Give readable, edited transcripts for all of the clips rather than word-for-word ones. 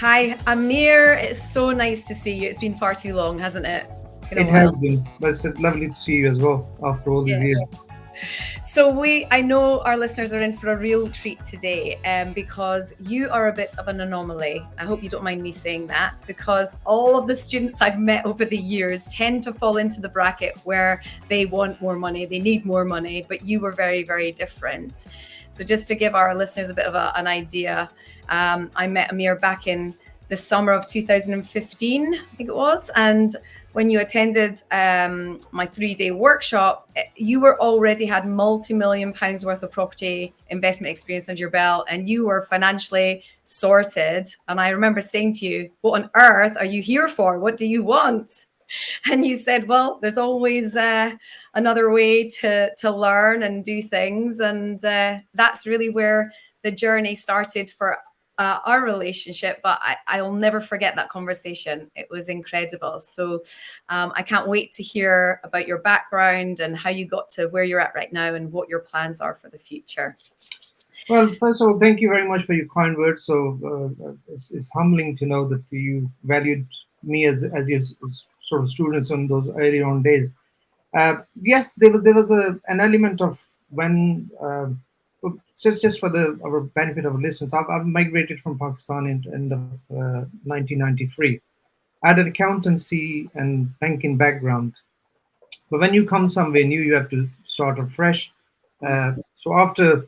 Hi, Amir. It's so nice to see you. It's been far too long, hasn't it? Been a It while. has been, but it's lovely to see you as well after all these Yeah. years. I know our listeners are in for a real treat today, because you are a bit of an anomaly. I hope you don't mind me saying that, because all of the students I've met over the years tend to fall into the bracket where they want more money, they need more money, but you were very, very different. So just to give our listeners a bit of an idea, I met Amir back in the summer of 2015, I think it was, and when you attended my 3-day workshop, you were already had multi-million pounds worth of property investment experience under your belt, and you were financially sorted. And I remember saying to you, "What on earth are you here for? What do you want?" And you said, "Well, there's always another way to learn and do things," and that's really where the journey started for our relationship. But I'll never forget that conversation. It was incredible. So I can't wait to hear about your background and how you got to where you're at right now and what your plans are for the future. Well, first of all, thank you very much for your kind words. So it's humbling to know that you valued me as your sort of students on those early on days. Yes, there was an element of when just for the our benefit of listeners, I've migrated from Pakistan in end of 1993. I had an accountancy and banking background, but when you come somewhere new, you have to start afresh. So after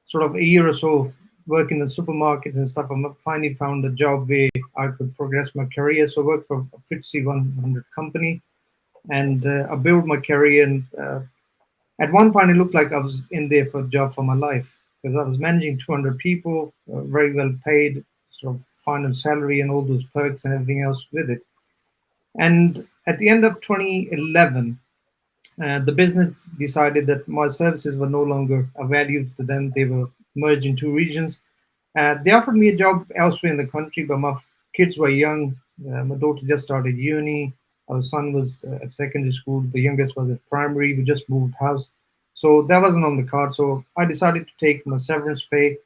sort of a year or so working in supermarkets and stuff, I finally found a job where I could progress my career. So I worked for a FTSE 100 company, and I built my career. And at one point, it looked like I was in there for a job for my life because I was managing 200 people, very well paid, sort of final salary and all those perks and everything else with it. And at the end of 2011, the business decided that my services were no longer of value to them. They were merged in two regions. They offered me a job elsewhere in the country, but my kids were young. My daughter just started uni. Our son was at secondary school. The youngest was at primary. We just moved house. So that wasn't on the card. So I decided to take my severance pay.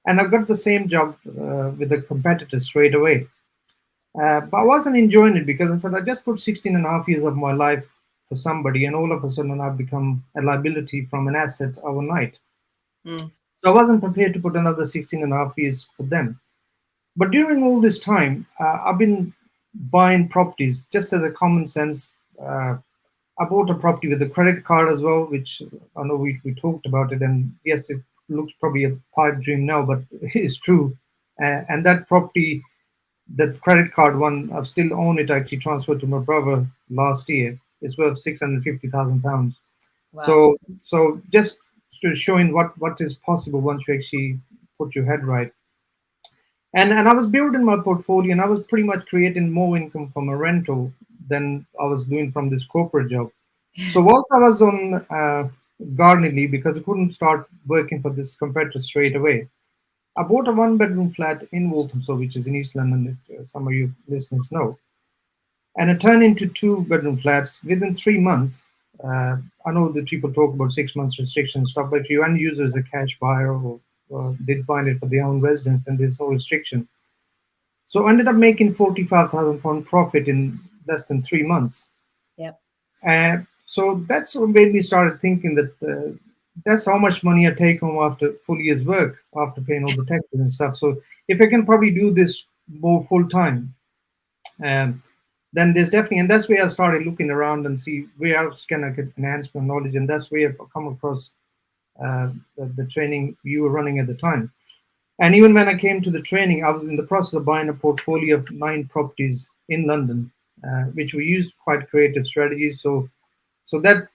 And I got the same job with a competitor straight away. But I wasn't enjoying it because I said I just put 16 and a half years of my life for somebody, and all of a sudden I've become a liability from an asset overnight. Mm. So I wasn't prepared to put another 16 and a half years for them. But during all this time, I've been buying properties just as a common sense. I bought a property with a credit card as well, which I know we talked about it. And yes, it looks probably a pipe dream now, but it's true. And that property, that credit card one, I still own it. I actually transferred to my brother last year. It's worth £650,000. Wow. So just to showing what is possible once you actually put your head right. And I was building my portfolio, and I was pretty much creating more income from a rental than I was doing from this corporate job. So whilst I was on gardening leave because I couldn't start working for this competitor straight away, I bought a one-bedroom flat in Walthamstow, which is in East London, if some of you listeners know, and it turned into two-bedroom flats within 3 months. I know that people talk about 6 months restriction stuff, but if you end user as a cash buyer or did find it for their own residence, then there's no restriction. So I ended up making £45,000 profit in less than 3 months. Yep. So that's what made me started thinking that that's how much money I take home after full year's work, after paying all the taxes and stuff. So if I can probably do this more full time, um, then there's definitely, and that's where I started looking around and see where else can I get enhance my knowledge, and that's where I've come across the training you were running at the time. And even when I came to the training, I was in the process of buying a portfolio of 9 properties in London, which we used quite creative strategies. So that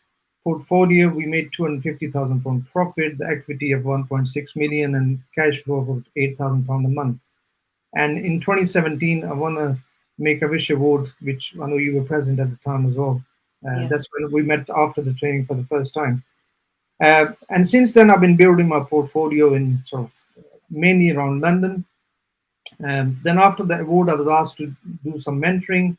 portfolio, we made £250,000 profit, the equity of 1.6 million, and cash flow of £8,000 a month. And in 2017, I won a Make a Wish award, which I know you were present at the time as well. Yeah. That's when we met after the training for the first time. And since then, I've been building my portfolio in sort of mainly around London. Then after the award, I was asked to do some mentoring.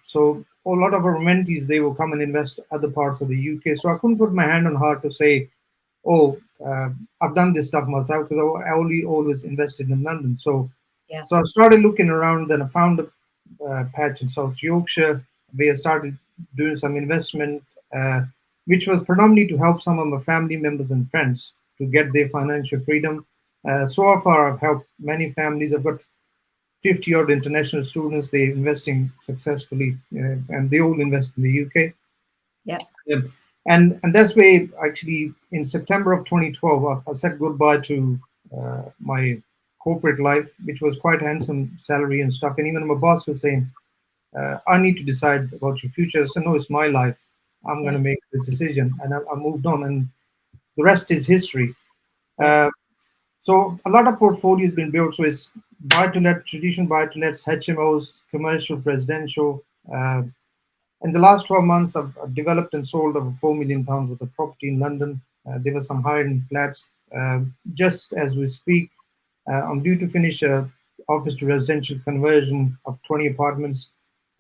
So a lot of our mentees, they will come and invest other parts of the UK. So I couldn't put my hand on heart to say, oh, I've done this stuff myself because I only always invested in London. So Yeah. So I started looking around, then I found a patch in South Yorkshire where I started doing some investment, which was predominantly to help some of my family members and friends to get their financial freedom. So far, I've helped many families. I've got 50 odd international students. They're investing successfully, and they all invest in the UK. Yeah. Yep. And that's where actually in September of 2012, I said goodbye to my corporate life, which was quite handsome salary and stuff. And even my boss was saying, I need to decide about your future. So no, it's my life. I'm going Yeah. to make the decision. And I moved on, and the rest is history. Yeah. Uh, so a lot of portfolio has been built. So it's buy to let, traditional buy to lets, HMOs, commercial, residential. Uh, in the last 12 months, I've developed and sold over £4 million worth of property in London. There were some high-end flats. Just as we speak, I'm due to finish a office to residential conversion of 20 apartments.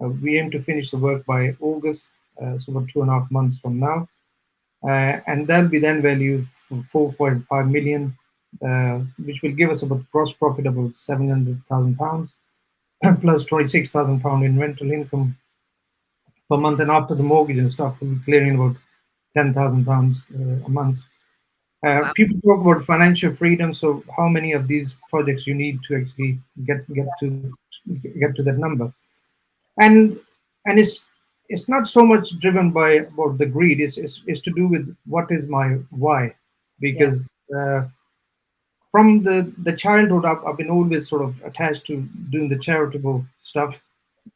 We aim to finish the work by August, so about 2.5 months from now. And that'll be then valued for 4.5 million, which will give us about gross profit of about £700,000 plus £26,000 in rental income per month, and after the mortgage and stuff, we'll be clearing about £10,000 a month. Wow. People talk about financial freedom. So, how many of these projects you need to actually get to that number? And it's not so much driven by about the greed. It's to do with what is my why, Yeah. because from the childhood up, I've been always sort of attached to doing the charitable stuff,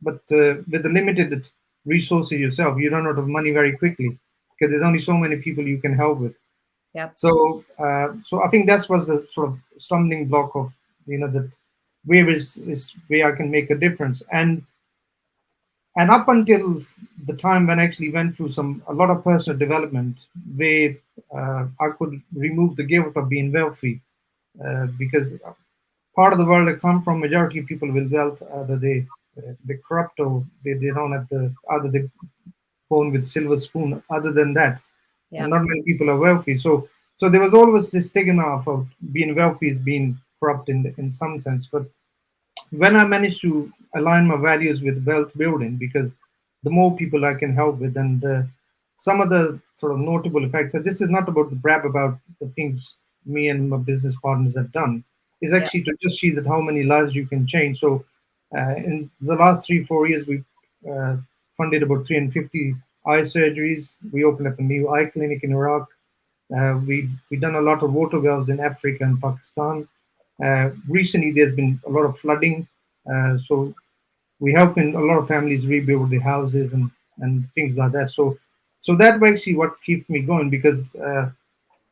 but with the limited resources yourself, you run out of money very quickly because there's only so many people you can help with. Yeah. So I think that was the sort of stumbling block of that where is where I can make a difference. And up until the time when I actually went through a lot of personal development, where I could remove the guilt of being wealthy, because part of the world I come from, majority of people with wealth, either they corrupt or they don't have the either they born with silver spoon. Other than that, Yeah. and not many people are wealthy. So there was always this stigma of being wealthy is being corrupt in some sense. But when I managed to align my values with wealth building, because the more people I can help with, and some of the sort of notable effects. And this is not about the brag about the things me and my business partners have done. Is Yeah. actually to just see that how many lives you can change. So in the last 3-4 years, we uh, funded about 350 eye surgeries. We opened up a new eye clinic in Iraq. We've done a lot of water wells in Africa and Pakistan. Recently, there's been a lot of flooding, so we help in a lot of families rebuild their houses and things like that. So that actually what keeps me going, because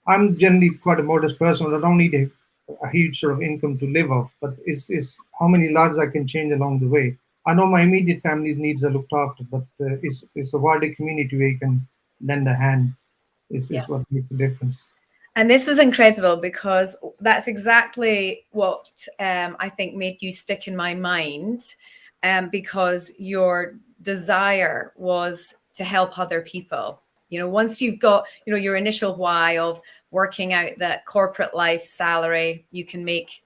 I'm generally quite a modest person. I don't need a huge sort of income to live off, but it's how many lives I can change along the way. I know my immediate family's needs are looked after, but it's a wider community where you can lend a hand Yeah. is what makes a difference. And this was incredible because that's exactly what I think made you stick in my mind, because your desire was to help other people. Once you've got, your initial why of working out that corporate life salary, you can make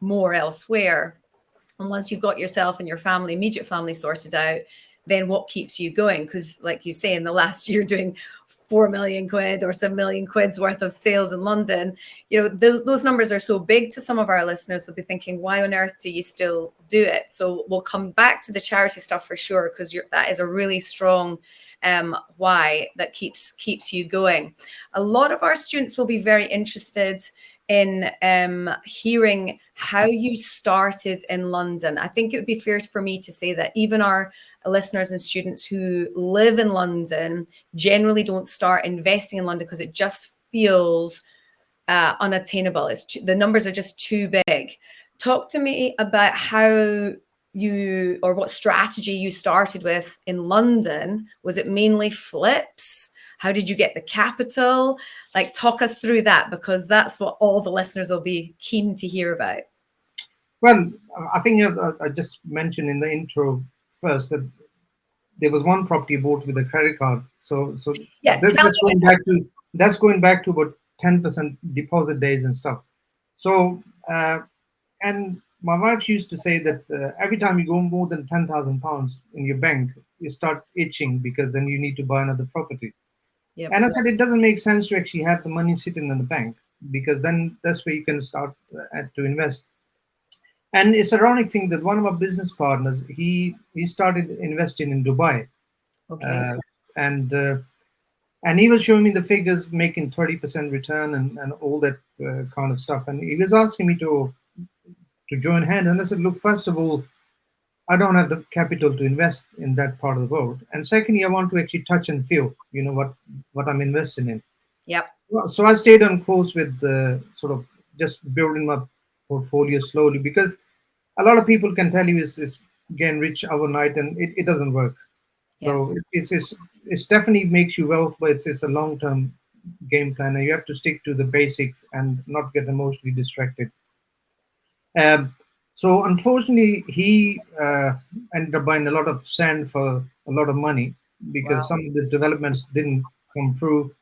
more elsewhere. And once you've got yourself and your family, immediate family sorted out, then what keeps you going? Because, like you say, in the last year, doing 4 million quid or some million quid's worth of sales in London, those numbers are so big to some of our listeners. They'll be thinking, why on earth do you still do it? So we'll come back to the charity stuff for sure, because that is a really strong why that keeps you going. A lot of our students will be very interested in hearing how you started in London. I think it would be fair for me to say that even our listeners and students who live in London generally don't start investing in London because it just feels unattainable. The numbers are just too big. Talk to me about how you, or what strategy you started with in London. Was it mainly flips? How did you get the capital? Like, talk us through that, because that's what all the listeners will be keen to hear about. Well, I think I just mentioned in the intro first that there was one property bought with a credit card. So Yeah, tell that's me. going back to about 10% deposit days and stuff. So and my wife used to say that every time you go more than £10,000 in your bank, you start itching because then you need to buy another property. Yep. And I said it doesn't make sense to actually have the money sitting in the bank because then that's where you can start to invest. And it's ironic thing that one of our business partners he started investing in Dubai, Okay. uh, and uh, and he was showing me the figures making 30% return and all that kind of stuff. And he was asking me to join hand. And I said, look, first of all, I don't have the capital to invest in that part of the world. And secondly, I want to actually touch and feel, what I'm investing in. Yep. Well, so I stayed on course with sort of just building my portfolio slowly because a lot of people can tell you is getting rich overnight and it doesn't work. Yeah. So it's definitely makes you wealth, but it's a long term game plan, and you have to stick to the basics and not get emotionally distracted. Um, so unfortunately, he ended up buying a lot of sand for a lot of money because Wow. some of the developments didn't come through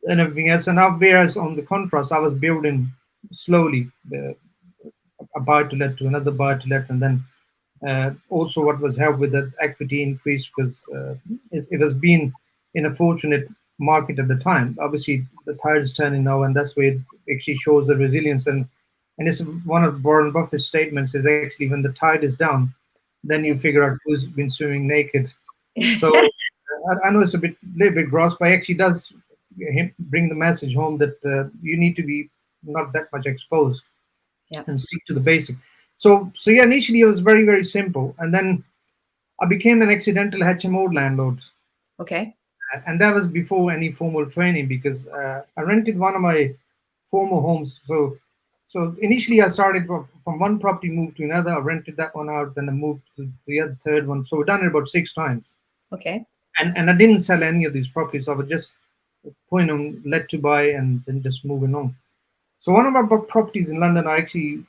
and everything else. And now, whereas on the contrast, I was building slowly a buy to let to another buy to let, and then also what was helped with the equity increase because it was being in a fortunate market at the time. Obviously, the tide is turning now, and that's where it actually shows the resilience. And it's one of Warren Buffett's statements is actually when the tide is down, then you figure out who's been swimming naked. So I know it's a little bit gross, but it actually does bring the message home that you need to be not that much exposed Yep. and stick to the basic. So yeah, initially it was very very simple, and then I became an accidental HMO landlord, Okay. and that was before any formal training because I rented one of my former homes. So initially I started from one property, moved to another. I rented that one out, then I moved to the other third one. So we've done it about 6 times, Okay. and I didn't sell any of these properties. I would just putting them let to buy and then just moving on. So one of our properties in London, I actually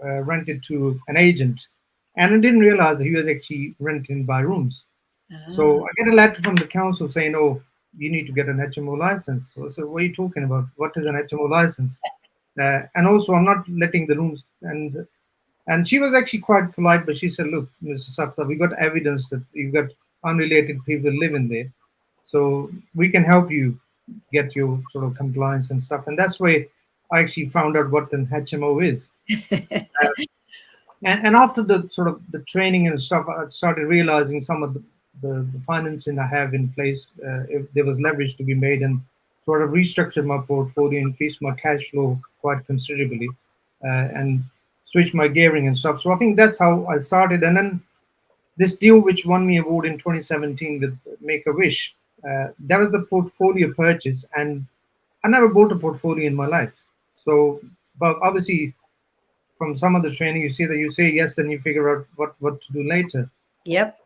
rented to an agent, and I didn't realize he was actually renting by rooms. Ah. So I get a letter from the council saying, "Oh, you need to get an HMO license." So I said, "What are you talking about? What is an HMO license?" And also, I'm not letting the rooms. And she was actually quite polite, but she said, "Look, Mr. Safdar, we got evidence that you've got unrelated people living there, so we can help you get your sort of compliance and stuff." And that's where I actually found out what an HMO is. And after the sort of the training and stuff, I started realizing some of the financing I have in place, if there was leverage to be made, and sort of restructured my portfolio, increased my cash flow quite considerably, and switched my gearing and stuff. So I think that's how I started. And then this deal, which won me award in 2017 with Make a Wish, that was a portfolio purchase, and I never bought a portfolio in my life. So, but obviously from some of the training, you see that you say yes, then you figure out what to do later. Yep.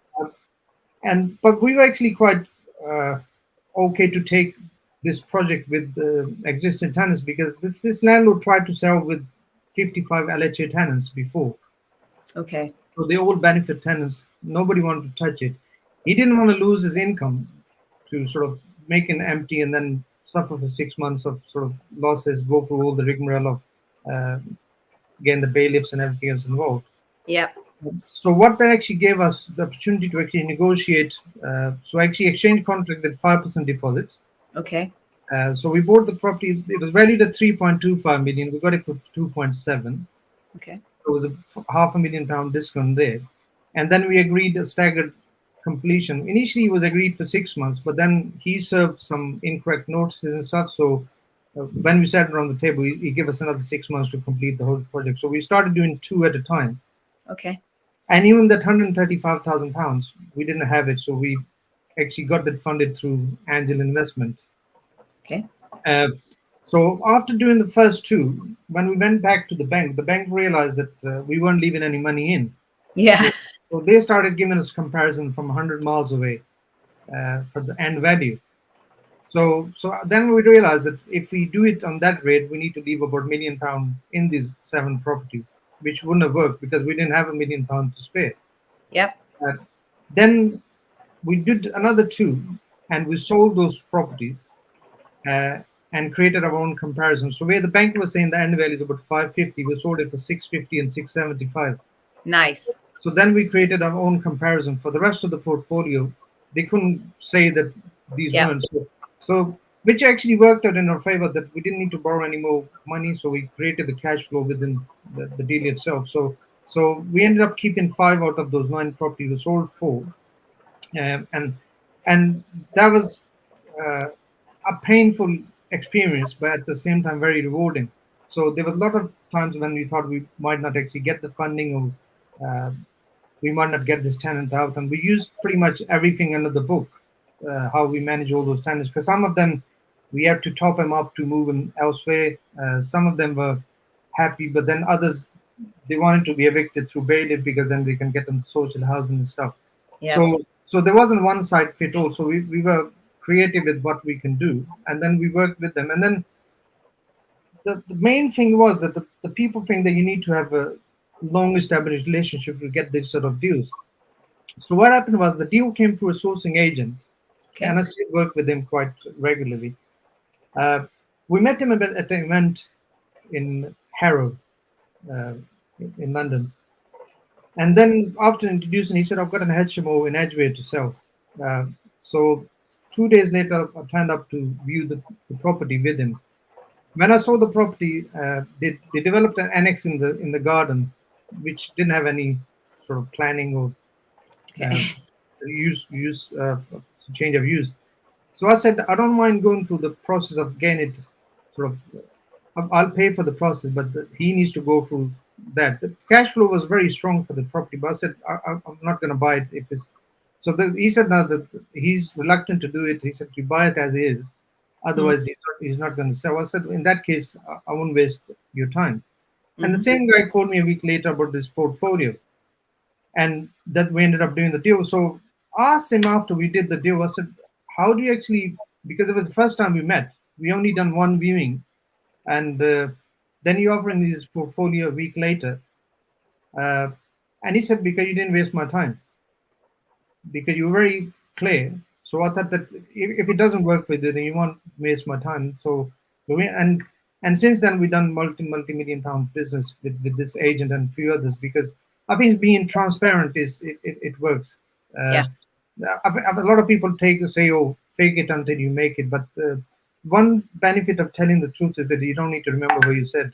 And but we were actually quite uh, okay to take this project with the existing tenants because this landlord tried to sell with 55 LHA tenants before, Okay. so they all benefit tenants. Nobody wanted to touch it. He didn't want to lose his income to sort of make an empty and then suffer for 6 months of sort of losses, go through all the rigmarole of uh, getting the bailiffs and everything else involved. Yep. So what that actually gave us the opportunity to actually negotiate. So actually exchange contract with 5% deposit. Okay. So we bought the property. It was valued at 3.25 million. We got it for 2.7. Okay. So it was a £500,000 discount there. And then we agreed a staggered completion. Initially, it was agreed for 6 months, but then he served some incorrect notices and stuff. So when we sat around the table, he gave us another 6 months to complete the whole project. So we started doing two at a time. Okay. And even that £135,000, we didn't have it, so we actually got that funded through angel investment. Okay. Uh, so after doing the first two, when we went back to the bank realized that we weren't leaving any money in. Yeah. So, so they started giving us comparison from 100 miles away for the end value. So then we realized that if we do it on that rate, we need to leave about £1 million in these 7 properties, which wouldn't have worked because we didn't have £1 million to spare. Yep. Uh, then we did another two, and we sold those properties. Uh, and created our own comparison. So where the bank was saying the end value is about 550, we sold it for 650 and 675. Nice. So then we created our own comparison for the rest of the portfolio. They couldn't say that these Yeah. weren't. So which actually worked out in our favor, that we didn't need to borrow any more money. So we created the cash flow within the deal itself. So we ended up keeping 5 out of those 9 properties. We sold 4, and that was uh, a painful experience, but at the same time very rewarding. So there was a lot of times when we thought we might not actually get the funding, or we might not get this tenant out, and we used pretty much everything under the book, how we manage all those tenants, because some of them we had to top them up to move them elsewhere. Some of them were happy, but then others, they wanted to be evicted through bailiff because then they can get them social housing and stuff. Yeah. So there wasn't one side fit all. So we were creative with what we can do, and then we worked with them. And then the main thing was that the people think that you need to have a long established relationship to get this sort of deals. So what happened was the deal came through a sourcing agent, and Okay. I still work with him quite regularly. Uh, we met him at an event in Harrow, uh, in London. And then after introducing, he said, I've got an HMO in Edgware to sell. Uh, so 2 days later, I turned up to view the property with him. When I saw the property, they developed an annex in the garden, which didn't have any sort of planning or uh, Okay. use change of use. So I said, I don't mind going through the process of getting it sort of. I'll pay for the process, but he needs to go through that. The cash flow was very strong for the property, but I said, I'm not going to buy it if it's. So he said now that he's reluctant to do it. He said, you buy it as is, Mm, otherwise he's not going to sell. I said, in that case, I won't waste your time. And the mhm. same guy called me a week later about this portfolio, and that we ended up doing the deal. So I asked him after we did the deal, I said, how do you actually, because it was the first time we met, we only done one viewing, and then you offering me this portfolio a week later. Uh, and he said, because you didn't waste my time, because you were very clear. So I thought that if it doesn't work with you, then you won't waste my time. So, and since then we've done multi-million pound business with this agent and a few others, because I think being transparent it works. Uh, Yeah. a lot of people say, oh, fake it until you make it, but one benefit of telling the truth is that you don't need to remember what you said.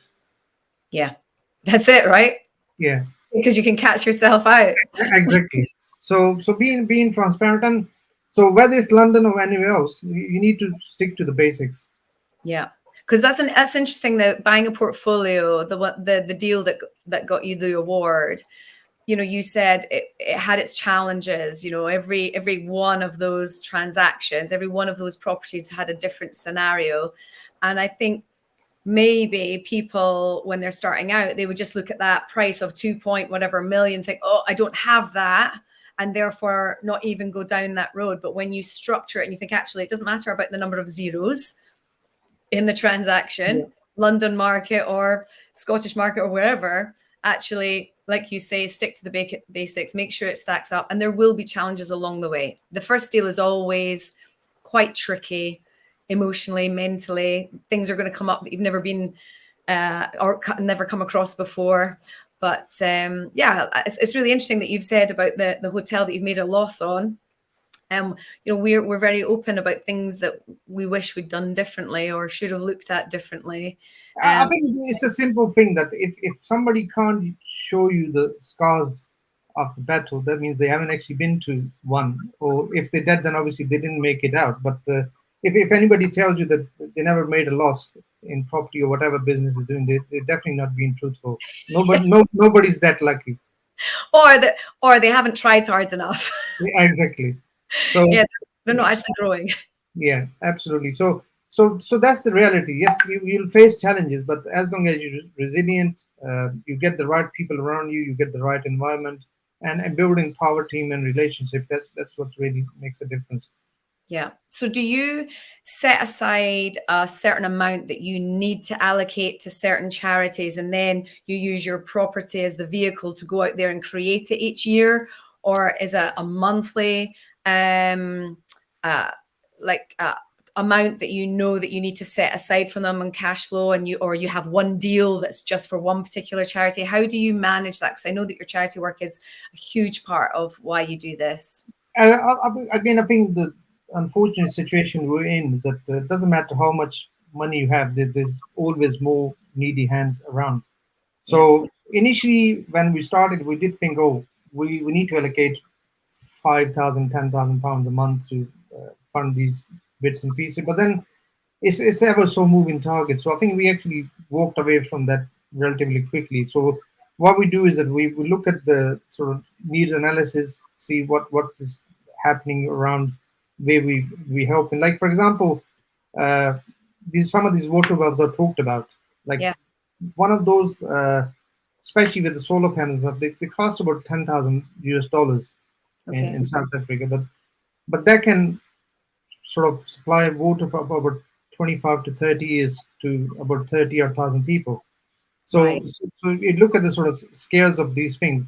Yeah. That's it, right? Yeah, Because you can catch yourself out. exactly. So being transparent, and so whether it's London or anywhere else, you need to stick to the basics. Yeah. Because that's interesting that buying a portfolio, the deal that got you the award, you said it had its challenges. Every one of those transactions, every one of those properties had a different scenario. And I think maybe people, when they're starting out, they would just look at that price of 2 point whatever million, think, oh, I don't have that, and therefore not even go down that road. But when you structure it and you think, actually, it doesn't matter about the number of zeros in the Yeah. transaction, London market or Scottish market or wherever, actually, like you say, stick to the basics, make sure it stacks up. And there will be challenges along the way. The first deal is always quite tricky emotionally, mentally. Things are going to come up that you've never been or never come across before. But yeah, it's really interesting that you've said about the hotel that you've made a loss on. We're very open about things that we wish we'd done differently or should have looked at differently. I Um, think it's a simple thing that if somebody can't show you the scars of the battle, that means they haven't actually been to one. Or if they did, then obviously they didn't make it out. But if anybody tells you that they never made a loss in property or whatever business they're doing, they're definitely not being truthful. Nobody's that lucky. or they haven't tried hard enough. Yeah, exactly. So Yeah, they're not actually growing. yeah, absolutely. So that's the reality. Yes, you'll face challenges, but as long as you're resilient, you get the right people around you, you get the right environment, and building power team and relationship. That's what really makes a difference. Yeah. So do you set aside a certain amount that you need to allocate to certain charities, and then you use your property as the vehicle to go out there and create it each year? Or is it a monthly um uh like amount that you know that you need to set aside from them on cash flow, and you have one deal that's just for one particular charity? How do you manage that? Because I know that your charity work is a huge part of why you do this. Again, I think the unfortunate situation we're in is that it doesn't matter how much money you have, there's always more needy hands around. Yeah. So initially, when we started, we did think, oh, we need to allocate 5,000, 10,000 pounds a month to fund these bits and pieces. But then it's ever so moving target. So I think we actually walked away from that relatively quickly. So what we do is that we look at the sort of needs analysis, see what is happening around where we help. And like for example, uh, these some of these water wells are talked about. Like Yeah. one of those, especially with the solar panels, they cost about 10,000 US dollars Okay. in South Africa, but that can sort of supply water for about 25 to 30 years to about 30 or 1,000 people. Right. So you look at the sort of scales of these things.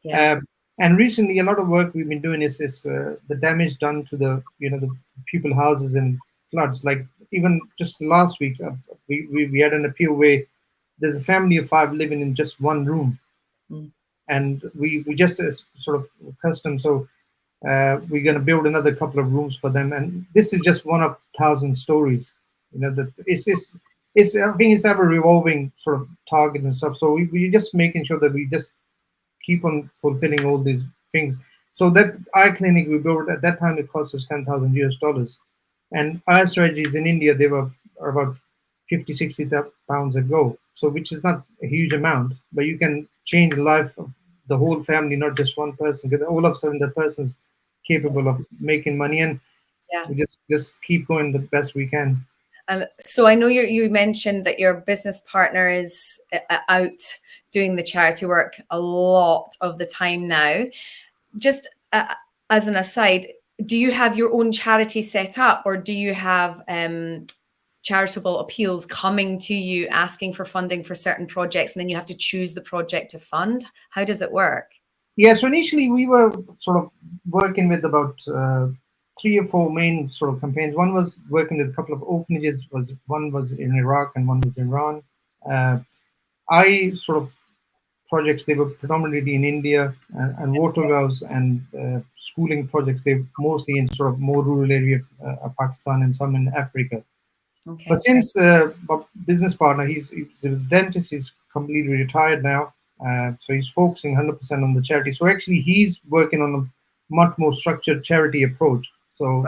Yeah. Um, and recently, a lot of work we've been doing is the damage done to the the people houses in floods. Like even just last week, we had an appeal where there's a family of five living in just one room, Mm. and we just sort of custom. So we're going to build another couple of rooms for them, and this is just one of 1,000 stories. That it's I think it's ever revolving sort of target and stuff. So we're just making sure that we just keep on fulfilling all these things. So that eye clinic we built at that time, it cost us 10,000 US dollars, and eye strategies in India, they were about 50, 60 pounds a go. So which is not a huge amount, but you can change the life of the whole family, not just one person. Because all of a sudden that person's capable of making money, and Yeah. we just keep going the best we can. And so I know you mentioned that your business partner is out doing the charity work a lot of the time now. Just as an aside, do you have your own charity set up, or do you have charitable appeals coming to you asking for funding for certain projects, and then you have to choose the project to fund? How does it work? Yeah, so initially we were sort of working with about three or four main sort of campaigns. One was working with a couple of orphanages. One was in Iraq and one was in Iran. Uh, I sort of projects, they were predominantly in India, and water wells and schooling projects. They mostly in sort of more rural area of Pakistan and some in Africa. But Okay. since my business partner, he's a dentist, he's completely retired now, so he's focusing 100% on the charity. So actually, he's working on a much more structured charity approach. So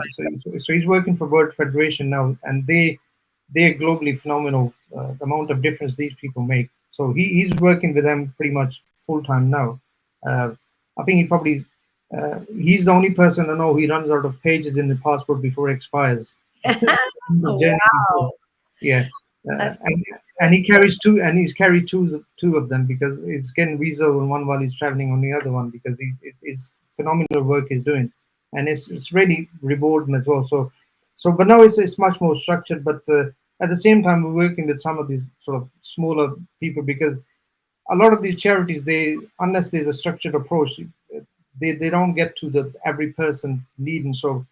he's working for World Federation now, and they're globally phenomenal. The amount of difference these people make. So he's working with them pretty much full time now. I think he's the only person I know he runs out of pages in the passport before it expires. Oh, Journey. wow. Yeah, That's and he carries two, and he's carried two of them because it's getting visa on one while he's traveling on the other one because it's phenomenal work he's doing, and it's really rewarding as well. But now it's much more structured. But at the same time, we're working with some of these sort of smaller people because a lot of these charities, they unless there's a structured approach, they don't get to the every person needing. So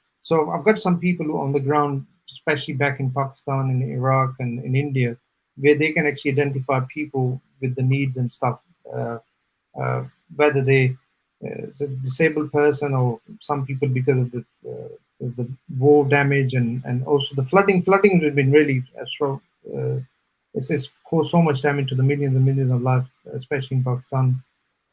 I've got some people who on the ground, especially back in Pakistan and Iraq and in India, where they can actually identify people with the needs and stuff, uh, uh, whether they it's a disabled person or some people because of the war damage and also the flooding. Flooding has been really strong. It's caused so much damage to the millions and millions of lives, especially in Pakistan.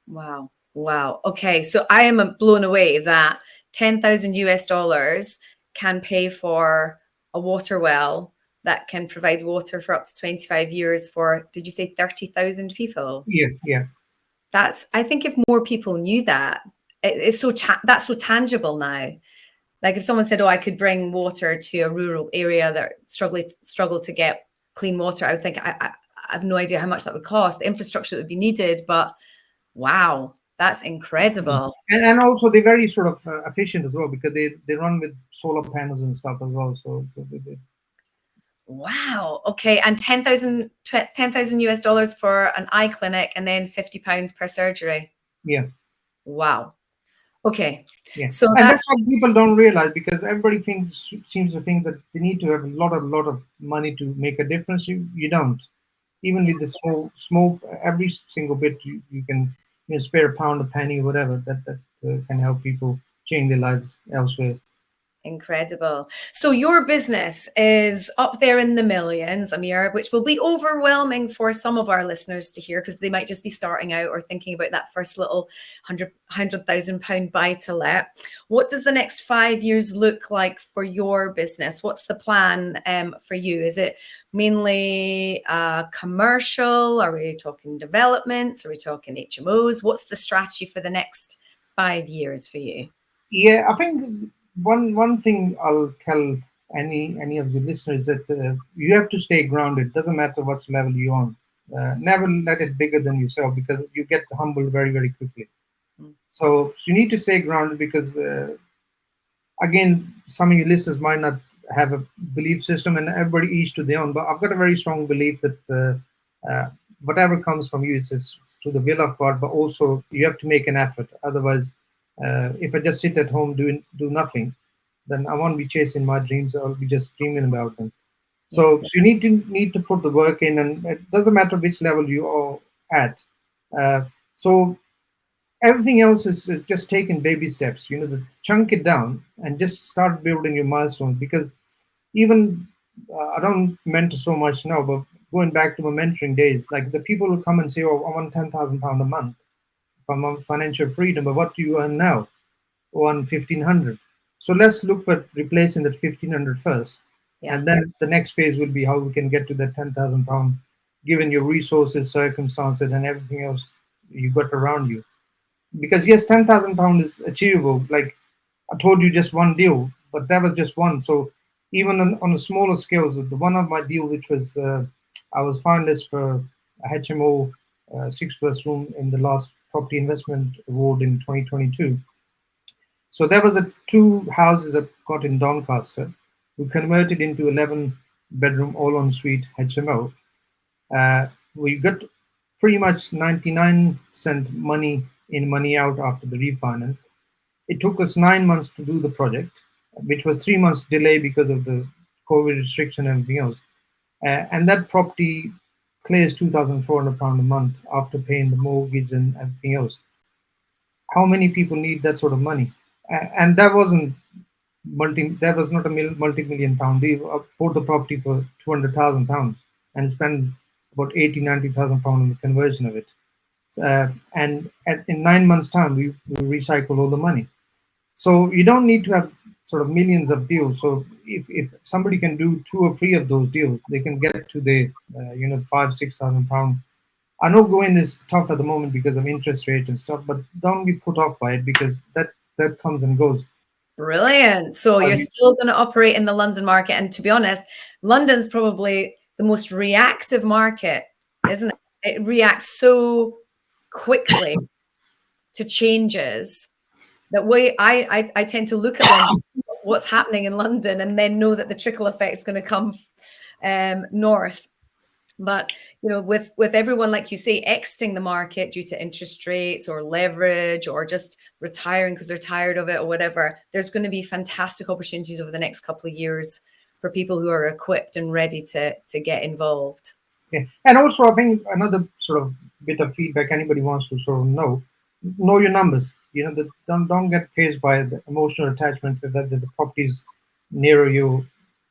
Wow. Wow. Okay. So I am blown away that 10,000 US dollars can pay for a water well that can provide water for up to 25 years for, did you say 30,000 people? Yeah, yeah. I think if more people knew that, it's that's so tangible now. Like if someone said, "Oh, I could bring water to a rural area that struggle to get clean water," I would think I have no idea how much that would cost, the infrastructure that would be needed. But wow, that's incredible. And also they're very sort of efficient as well because they run with solar panels and stuff as well. So Wow. Okay, and 10,000 US dollars for an eye clinic, and then £50 per surgery. yeah. Wow. Okay. Yeah, So and that's that's what people don't realize, because everybody seems to think that they need to have a lot of money to make a difference. You don't. Even with the small every single bit, you can, spare a pound, a penny, whatever, that can help people change their lives elsewhere. incredible. So your business is up there in the millions, Amir, which will be overwhelming for some of our listeners to hear, because they might just be starting out or thinking about that first little £100,000 buy to let. What does the next 5 years look like for your business? What's the plan for you? Is it mainly commercial? Are we talking developments? Are we talking HMOs? What's the strategy for the next 5 years for you? Yeah, I think one thing I'll tell any of the listeners, that you have to stay grounded. Doesn't matter what level you're on. Never let it bigger than yourself, because you get humbled very, very quickly. Mm. So you need to stay grounded, because again, some of your listeners might not have a belief system, and everybody each to their own. But I've got a very strong belief that whatever comes from you, it's just through the will of God. But also, you have to make an effort. Otherwise, if I just sit at home do nothing, then I won't be chasing my dreams. I'll be just dreaming about them. Yeah. So you need to put the work in, and it doesn't matter which level you are at. So everything else is just taking baby steps. The chunk it down and just start building your milestones. Because even I don't mentor so much now, but going back to my mentoring days, like the people who come and say, "Oh, I want £10,000 a month from financial freedom," but what do you earn now? On 1,500. So let's look at replacing that 1,500 first, Yeah. and then the next phase will be how we can get to that £10,000, given your resources, circumstances, and everything else you got around you. Because yes, £10,000 is achievable. Like I told you, just one deal, but that was just one. So even on a smaller scale, the one of my deal, which was I was finalist for a HMO 6+ room in the last property investment award in 2022. So there was a two houses that got in Doncaster. We converted into 11-bedroom all en suite HMO. We got pretty much 99% money in, money out after the refinance. It took us 9 months to do the project, which was 3 months delay because of the COVID restriction and everything else. And that property clears £2,400 a month after paying the mortgage and everything else. How many people need that sort of money? And that wasn't that was not a multi-million pound deal. I bought the property for £200,000 and spent about 80-90,000 pounds on the conversion of it. And in 9 months' time, we recycled all the money. So you don't need to have sort of millions of deals. So if somebody can do 2 or 3 of those deals, they can get to the 5,000-6,000 pound. I know going is tough at the moment because of interest rates and stuff, but don't be put off by it, because that comes and goes. Brilliant. So you're still going to operate in the London market. And to be honest, London's probably the most reactive market, isn't it? It reacts so quickly to changes that I tend to look at London, what's happening in London, and then know that the trickle effect is going to come north. But with everyone, like you say, exiting the market due to interest rates or leverage or just retiring because they're tired of it or whatever, there's going to be fantastic opportunities over the next couple of years for people who are equipped and ready to get involved. Yeah. And also, I think another sort of bit of feedback anybody wants to sort of know your numbers. Don't get phased by the emotional attachment to that there's properties near your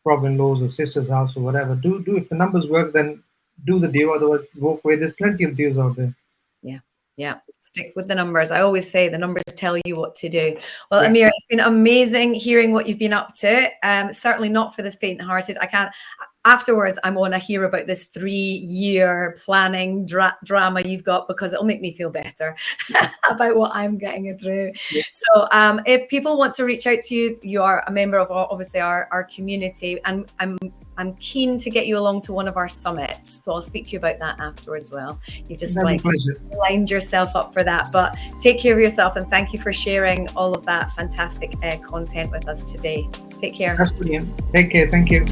brother-in-law's or sister's house or whatever. Do if the numbers work, then do the deal. Otherwise, walk away. There's plenty of deals out there. Yeah. Stick with the numbers. I always say the numbers tell you what to do. Well, Yeah. Amir, it's been amazing hearing what you've been up to. Certainly not for the faint-hearted. I can't. Afterwards, I want to hear about this 3-year planning drama you've got, because it'll make me feel better about what I'm getting through. Yeah. So if people want to reach out to you, you are a member of obviously our community, and I'm keen to get you along to one of our summits. So I'll speak to you about that after as well. You just lined yourself up for that. But take care of yourself, and thank you for sharing all of that fantastic content with us today. Take care. That's brilliant. Take care. Thank you.